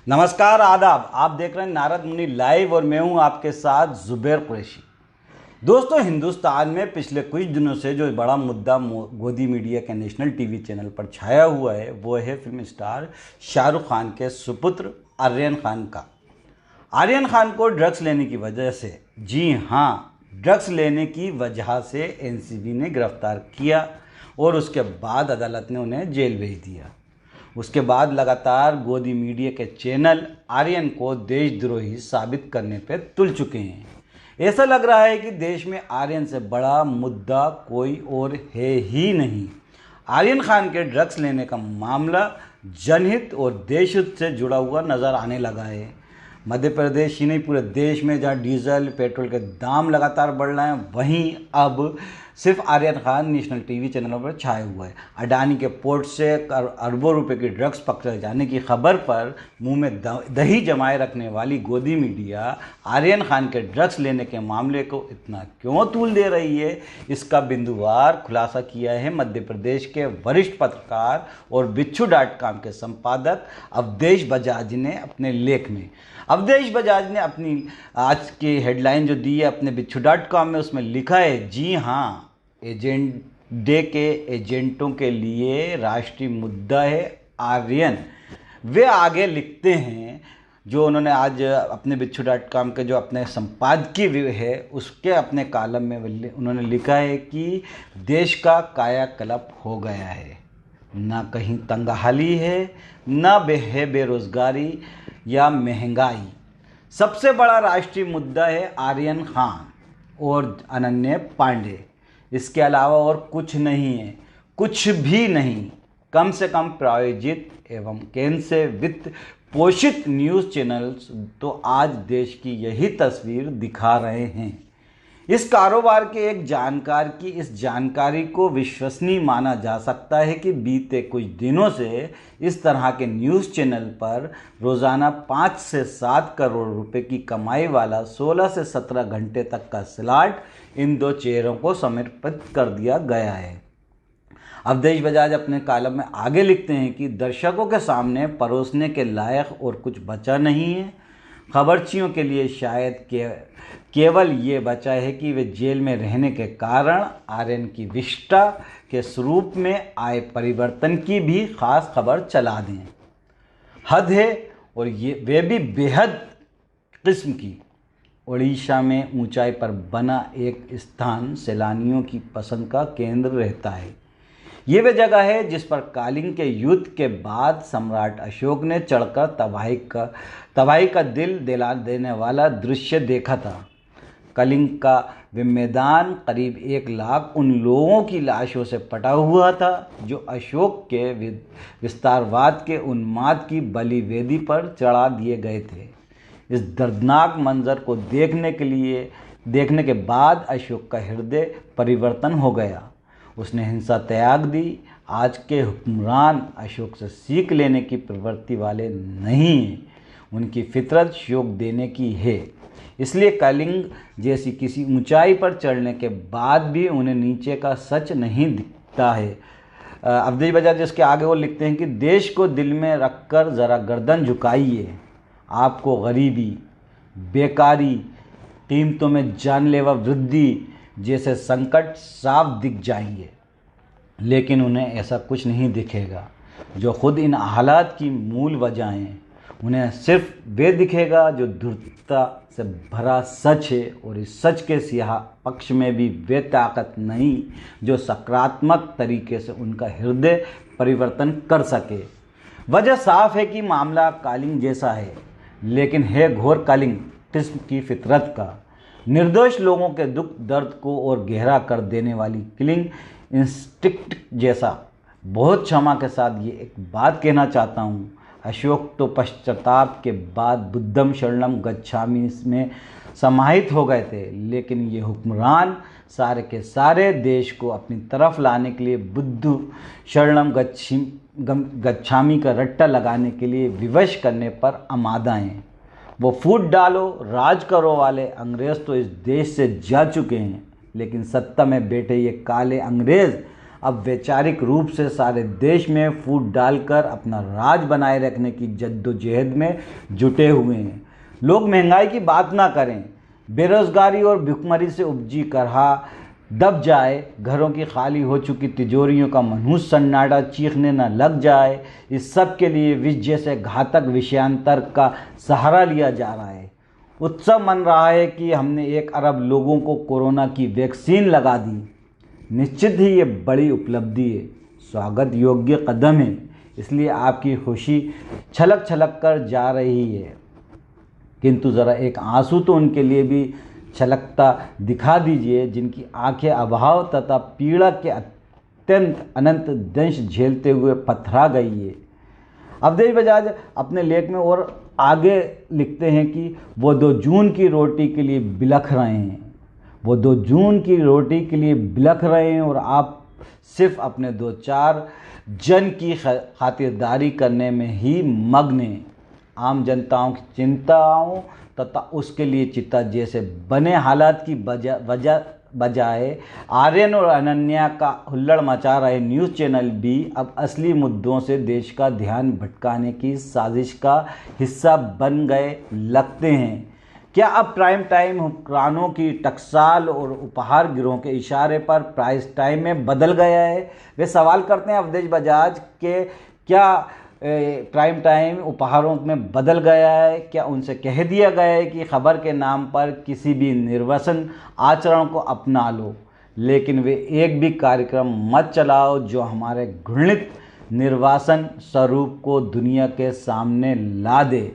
नमस्कार आदाब। आप देख रहे हैं नारद मुनि लाइव और मैं हूं आपके साथ जुबैर कुरैशी। दोस्तों, हिंदुस्तान में पिछले कुछ दिनों से जो बड़ा मुद्दा गोदी मीडिया के नेशनल टीवी चैनल पर छाया हुआ है वो है फिल्म स्टार शाहरुख खान के सुपुत्र आर्यन खान का। आर्यन खान को ड्रग्स लेने की वजह से, जी हाँ, ड्रग्स लेने की वजह से एनसीबी ने गिरफ्तार किया और उसके बाद अदालत ने उन्हें जेल भेज दिया। उसके बाद लगातार गोदी मीडिया के चैनल आर्यन को देशद्रोही साबित करने पर तुल चुके हैं। ऐसा लग रहा है कि देश में आर्यन से बड़ा मुद्दा कोई और है ही नहीं। आर्यन खान के ड्रग्स लेने का मामला जनहित और देशहित से जुड़ा हुआ नज़र आने लगा है। मध्य प्रदेश ही नहीं, पूरे देश में जहाँ डीजल पेट्रोल के दाम लगातार बढ़ रहे हैं, वहीं अब सिर्फ आर्यन खान नेशनल टीवी चैनलों पर छाए हुए हैं। अडानी के पोर्ट से अरबों रुपए की ड्रग्स पकड़े जाने की खबर पर मुंह में दही जमाए रखने वाली गोदी मीडिया आर्यन खान के ड्रग्स लेने के मामले को इतना क्यों तूल दे रही है, इसका बिंदुवार खुलासा किया है मध्य प्रदेश के वरिष्ठ पत्रकार और बिच्छू.com के संपादक अवधेश बजाज ने अपने लेख में। अवधेश बजाज ने अपनी आज की हेडलाइन जो दी है अपने बिच्छू.com में, उसमें लिखा है, जी हाँ, एजेंट डे के एजेंटों के लिए राष्ट्रीय मुद्दा है आर्यन। वे आगे लिखते हैं, जो उन्होंने आज अपने बिच्छू.com के जो अपने संपादकीय है उसके अपने कॉलम में उन्होंने लिखा है कि देश का कायाकल्प हो गया है, ना कहीं तंगहाली है, ना बेरोजगारी या महंगाई। सबसे बड़ा राष्ट्रीय मुद्दा है आर्यन खान और अनन्या पांडे। इसके अलावा और कुछ नहीं है, कुछ भी नहीं। कम से कम प्रायोजित एवं केंद्र से वित्त पोषित न्यूज़ चैनल्स तो आज देश की यही तस्वीर दिखा रहे हैं। इस कारोबार के एक जानकार की इस जानकारी को विश्वसनीय माना जा सकता है कि बीते कुछ दिनों से इस तरह के न्यूज़ चैनल पर रोज़ाना 5 से 7 करोड़ रुपए की कमाई वाला 16 से 17 घंटे तक का स्लॉट इन दो चेहरों को समर्पित कर दिया गया है। अवधेश बजाज अपने कॉलम में आगे लिखते हैं कि दर्शकों के सामने परोसने के लायक और कुछ बचा नहीं है। खबरचियों के लिए शायद केवल ये बचा है कि वे जेल में रहने के कारण आर्यन की विष्ठा के स्वरूप में आए परिवर्तन की भी खास खबर चला दें। हद है, और ये वे भी बेहद किस्म की। ओडिशा में ऊंचाई पर बना एक स्थान सैलानियों की पसंद का केंद्र रहता है। ये वह जगह है जिस पर कलिंग के युद्ध के बाद सम्राट अशोक ने चढ़कर तबाही का दिल दिला देने वाला दृश्य देखा था। कलिंग का वह मैदान करीब 1 लाख उन लोगों की लाशों से पटा हुआ था जो अशोक के विस्तारवाद के उन्माद की बलि वेदी पर चढ़ा दिए गए थे। इस दर्दनाक मंजर को देखने के बाद अशोक का हृदय परिवर्तन हो गया। उसने हिंसा त्याग दी। आज के हुक्मरान अशोक से सीख लेने की प्रवृत्ति वाले नहीं हैं। उनकी फितरत शोक देने की है। इसलिए कलिंग जैसी किसी ऊंचाई पर चढ़ने के बाद भी उन्हें नीचे का सच नहीं दिखता है। अवधेश बजाज जिसके आगे वो लिखते हैं कि देश को दिल में रखकर ज़रा गर्दन झुकाइए। आपको गरीबी, बेकारी, कीमतों में जानलेवा वृद्धि जैसे संकट साफ दिख जाएंगे, लेकिन उन्हें ऐसा कुछ नहीं दिखेगा जो खुद इन हालात की मूल वजह हैं। उन्हें सिर्फ वे दिखेगा जो धूर्तता से भरा सच है, और इस सच के सियाह पक्ष में भी वे ताकत नहीं जो सकारात्मक तरीके से उनका हृदय परिवर्तन कर सके। वजह साफ है कि मामला कलिंग जैसा है, लेकिन है घोर कलिंग किस्म की फितरत का। निर्दोष लोगों के दुख दर्द को और गहरा कर देने वाली किलिंग इंस्टिक्ट जैसा। बहुत क्षमा के साथ ये एक बात कहना चाहता हूँ, अशोक तो पश्चाताप के बाद बुद्धम शरणम गच्छामि में समाहित हो गए थे, लेकिन ये हुक्मरान सारे के सारे देश को अपनी तरफ लाने के लिए बुद्ध शरणम गच्छामि का रट्टा लगाने के लिए विवश करने पर आमादा हैं। वो फूट डालो राज करो वाले अंग्रेज़ तो इस देश से जा चुके हैं, लेकिन सत्ता में बैठे ये काले अंग्रेज़ अब वैचारिक रूप से सारे देश में फूट डालकर अपना राज बनाए रखने की जद्दोजहद में जुटे हुए हैं। लोग महंगाई की बात ना करें, बेरोजगारी और भुखमरी से उपजी करहा दब जाए, घरों की खाली हो चुकी तिजोरियों का मनहूस सन्नाटा चीखने न लग जाए, इस सब के लिए विष जैसे घातक विषयांतर का सहारा लिया जा रहा है। उत्सव मन रहा है कि हमने 1 अरब लोगों को कोरोना की वैक्सीन लगा दी। निश्चित ही ये बड़ी उपलब्धि है, स्वागत योग्य कदम है, इसलिए आपकी खुशी छलक छलक कर जा रही है। किंतु ज़रा एक आंसू तो उनके लिए भी छलकता दिखा दीजिए जिनकी आंखें अभाव तथा पीड़ा के अत्यंत अनंत दंश झेलते हुए पथरा गई है। अवधेश बजाज अपने लेख में और आगे लिखते हैं कि वो 2 जून की रोटी के लिए बिलख रहे हैं, वो 2 जून की रोटी के लिए बिलख रहे हैं और आप सिर्फ अपने 2-4 जन की खातिरदारी करने में ही मग्न हैं। आम जनताओं की चिंताओं तथा उसके लिए चिता जैसे बने हालात की बजाय आर्यन और अनन्या का हुल्लड़ मचा रहे न्यूज़ चैनल भी अब असली मुद्दों से देश का ध्यान भटकाने की साजिश का हिस्सा बन गए लगते हैं। क्या अब प्राइम टाइम हुक्मरानों की टकसाल और उपहार गिरोह के इशारे पर प्राइस टाइम में बदल गया है? वे सवाल करते हैं अवधेश बजाज के क्या प्राइम टाइम उपहारों में बदल गया है? क्या उनसे कह दिया गया है कि खबर के नाम पर किसी भी निर्वसन आचरण को अपना लो, लेकिन वे एक भी कार्यक्रम मत चलाओ जो हमारे घृणित निर्वासन स्वरूप को दुनिया के सामने ला दे।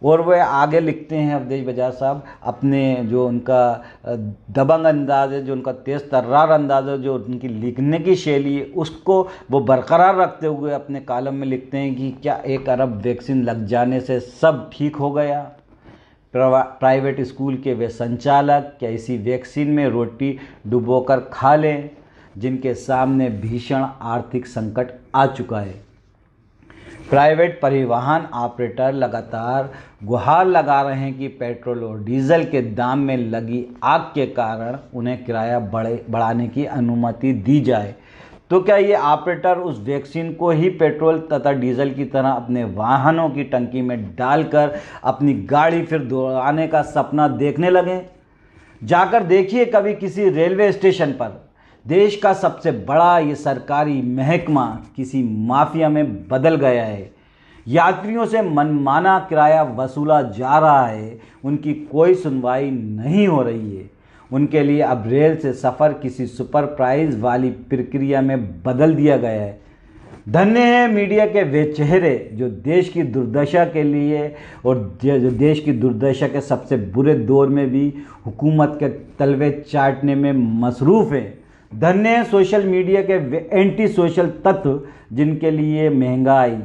और वे आगे लिखते हैं अवधेश बजाज साहब अपने जो उनका दबंग अंदाज है, जो उनका तेज़ तर्रार अंदाज है, जो उनकी लिखने की शैली है, उसको वो बरकरार रखते हुए अपने कॉलम में लिखते हैं कि क्या 1 अरब वैक्सीन लग जाने से सब ठीक हो गया? प्राइवेट स्कूल के वे संचालक क्या इसी वैक्सीन में रोटी डुबोकर खा लें जिनके सामने भीषण आर्थिक संकट आ चुका है? प्राइवेट परिवहन ऑपरेटर लगातार गुहार लगा रहे हैं कि पेट्रोल और डीजल के दाम में लगी आग के कारण उन्हें किराया बढ़ाने की अनुमति दी जाए। तो क्या ये ऑपरेटर उस वैक्सीन को ही पेट्रोल तथा डीजल की तरह अपने वाहनों की टंकी में डालकर अपनी गाड़ी फिर दौड़ाने का सपना देखने लगे? जाकर देखिए कभी किसी रेलवे स्टेशन पर देश का सबसे बड़ा ये सरकारी महकमा किसी माफिया में बदल गया है। यात्रियों से मनमाना किराया वसूला जा रहा है, उनकी कोई सुनवाई नहीं हो रही है। उनके लिए अब रेल से सफ़र किसी सुपर प्राइज वाली प्रक्रिया में बदल दिया गया है। धन्य है मीडिया के वे चेहरे जो देश की दुर्दशा के लिए और जो देश की दुर्दशा के सबसे बुरे दौर में भी हुकूमत के तलवे चाटने में मसरूफ़ हैं। धन्य है सोशल मीडिया के एंटी सोशल तत्व जिनके लिए महंगाई,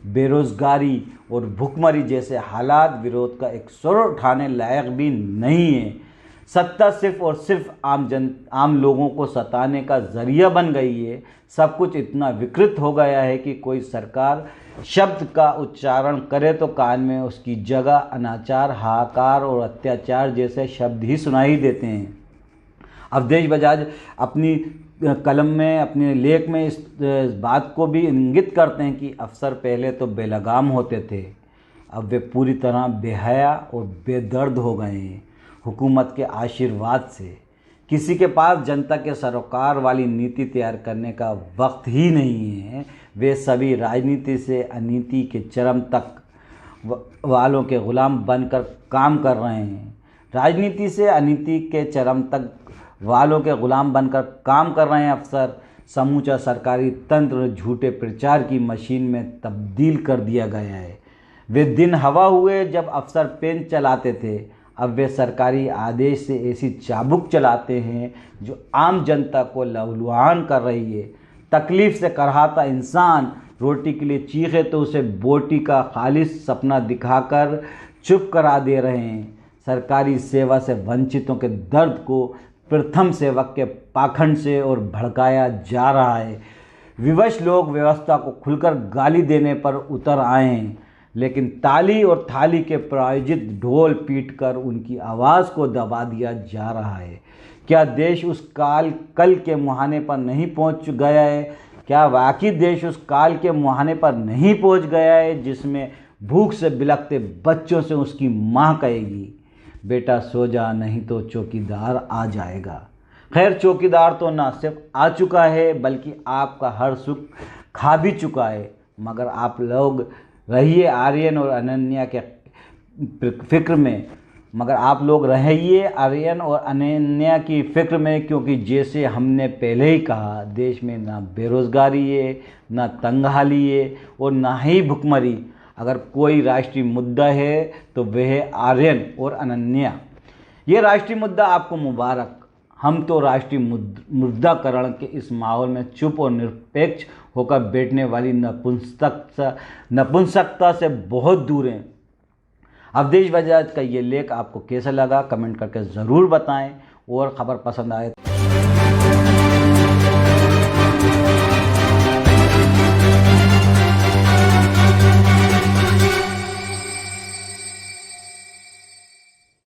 बेरोजगारी और भुखमरी जैसे हालात विरोध का एक स्वर उठाने लायक भी नहीं है। सत्ता सिर्फ और सिर्फ आम लोगों को सताने का जरिया बन गई है। सब कुछ इतना विकृत हो गया है कि कोई सरकार शब्द का उच्चारण करे तो कान में उसकी जगह अनाचार, हाहाकार और अत्याचार जैसे शब्द ही सुनाई देते हैं। अवधेश बजाज अपनी कलम में, अपने लेख में इस बात को भी इंगित करते हैं कि अफसर पहले तो बेलगाम होते थे, अब वे पूरी तरह बेहया और बेदर्द हो गए हैं हुकूमत के आशीर्वाद से। किसी के पास जनता के सरोकार वाली नीति तैयार करने का वक्त ही नहीं है। वे सभी राजनीति से अनीति के चरम तक वालों के गुलाम बनकर काम कर रहे हैं। राजनीति से अनीति के चरम तक वालों के गुलाम बनकर काम कर रहे हैं अफसर। समूचा सरकारी तंत्र झूठे प्रचार की मशीन में तब्दील कर दिया गया है। वे दिन हवा हुए जब अफसर पेन चलाते थे, अब वे सरकारी आदेश से ऐसी चाबुक चलाते हैं जो आम जनता को लहूलुहान कर रही है। तकलीफ से करहाता इंसान रोटी के लिए चीखे तो उसे बोटी का खालिस सपना दिखाकर चुप करा दे रहे हैं। सरकारी सेवा से वंचितों के दर्द को प्रथम सेवक के पाखंड से और भड़काया जा रहा है। विवश लोग व्यवस्था को खुलकर गाली देने पर उतर आए हैं। लेकिन ताली और थाली के प्रायोजित ढोल पीटकर उनकी आवाज़ को दबा दिया जा रहा है। क्या देश उस कल के मुहाने पर नहीं पहुंच गया है? क्या वाकई देश उस काल के मुहाने पर नहीं पहुंच गया है जिसमें भूख से बिलखते बच्चों से उसकी माँ कहेगी, बेटा सो जा नहीं तो चौकीदार आ जाएगा। खैर, चौकीदार तो ना सिर्फ आ चुका है बल्कि आपका हर सुख खा भी चुका है। मगर आप लोग रहिए आर्यन और अनन्या के फिक्र में, की फिक्र में, क्योंकि जैसे हमने पहले ही कहा, देश में ना बेरोज़गारी है, ना तंगहाली है और ना ही भुखमरी। अगर कोई राष्ट्रीय मुद्दा है तो वह है आर्यन और अनन्या। ये राष्ट्रीय मुद्दा आपको मुबारक। हम तो राष्ट्रीय मुद्दाकरण के इस माहौल में चुप और निरपेक्ष होकर बैठने वाली नपुंसकता से बहुत दूर हैं। अवधेश बजाज का ये लेख आपको कैसा लगा कमेंट करके ज़रूर बताएं, और ख़बर पसंद आए